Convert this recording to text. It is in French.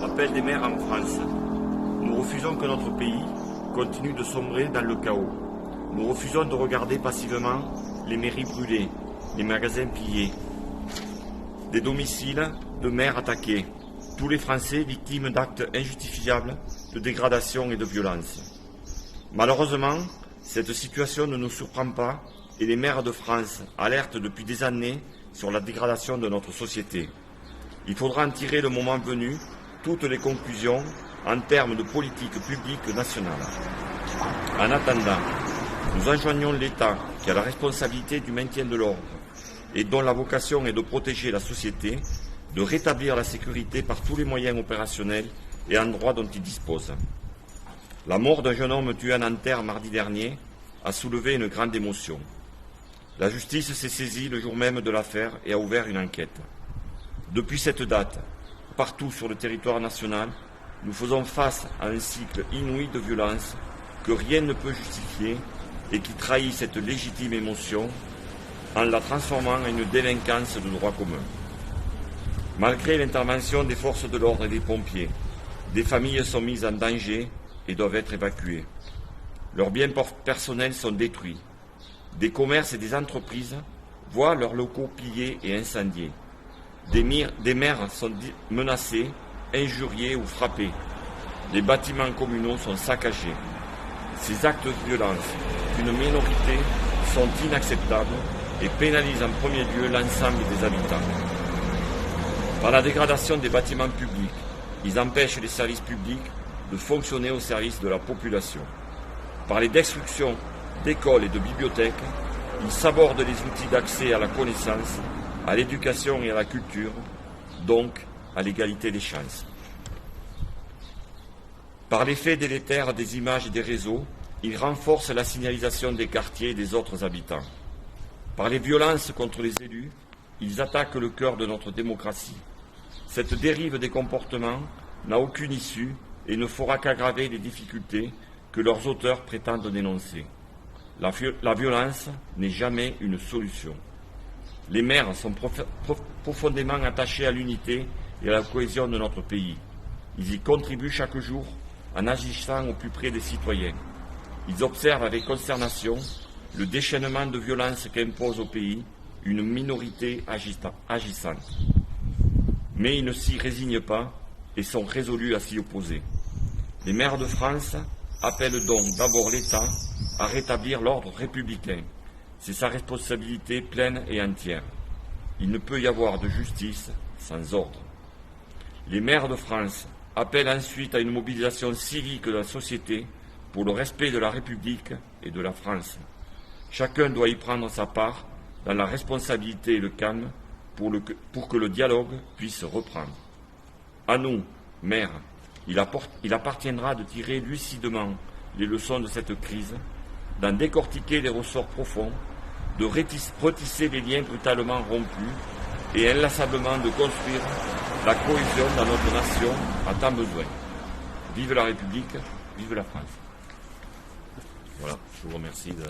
Appel des maires en France. Nous refusons que notre pays continue de sombrer dans le chaos. Nous refusons de regarder passivement les mairies brûlées, les magasins pillés, des domiciles de maires attaqués, tous les Français victimes d'actes injustifiables de dégradation et de violence. Malheureusement, cette situation ne nous surprend pas et les maires de France alertent depuis des années sur la dégradation de notre société. Il faudra en tirer le moment venu toutes les conclusions en termes de politique publique nationale. En attendant, nous enjoignons l'État qui a la responsabilité du maintien de l'ordre et dont la vocation est de protéger la société, de rétablir la sécurité par tous les moyens opérationnels et endroits dont il dispose. La mort d'un jeune homme tué à Nanterre mardi dernier a soulevé une grande émotion. La justice s'est saisie le jour même de l'affaire et a ouvert une enquête. Depuis cette date, partout sur le territoire national, nous faisons face à un cycle inouï de violence que rien ne peut justifier et qui trahit cette légitime émotion en la transformant en une délinquance de droit commun. Malgré l'intervention des forces de l'ordre et des pompiers, des familles sont mises en danger et doivent être évacuées. Leurs biens personnels sont détruits. Des commerces et des entreprises voient leurs locaux pillés et incendiés. Des maires sont menacés, injuriés ou frappés. Les bâtiments communaux sont saccagés. Ces actes de violence d'une minorité sont inacceptables et pénalisent en premier lieu l'ensemble des habitants. Par la dégradation des bâtiments publics, ils empêchent les services publics de fonctionner au service de la population. Par les destructions d'écoles et de bibliothèques, ils sabordent les outils d'accès à la connaissance, à l'éducation et à la culture, donc à l'égalité des chances. Par l'effet délétère des images et des réseaux, ils renforcent la signalisation des quartiers et des autres habitants. Par les violences contre les élus, ils attaquent le cœur de notre démocratie. Cette dérive des comportements n'a aucune issue et ne fera qu'aggraver les difficultés que leurs auteurs prétendent dénoncer. La violence n'est jamais une solution. Les maires sont profondément attachés à l'unité et à la cohésion de notre pays. Ils y contribuent chaque jour en agissant au plus près des citoyens. Ils observent avec consternation le déchaînement de violence qu'impose au pays une minorité agissante. Mais ils ne s'y résignent pas et sont résolus à s'y opposer. Les maires de France appellent donc d'abord l'État à rétablir l'ordre républicain. C'est sa responsabilité pleine et entière. Il ne peut y avoir de justice sans ordre. Les maires de France appellent ensuite à une mobilisation civique de la société pour le respect de la République et de la France. Chacun doit y prendre sa part dans la responsabilité et le calme pour que le dialogue puisse reprendre. À nous, maires, il appartiendra de tirer lucidement les leçons de cette crise, d'en décortiquer les ressorts profonds, de retisser les liens brutalement rompus et inlassablement de construire la cohésion dont notre nation a tant besoin. Vive la République, vive la France. Voilà, je vous remercie de...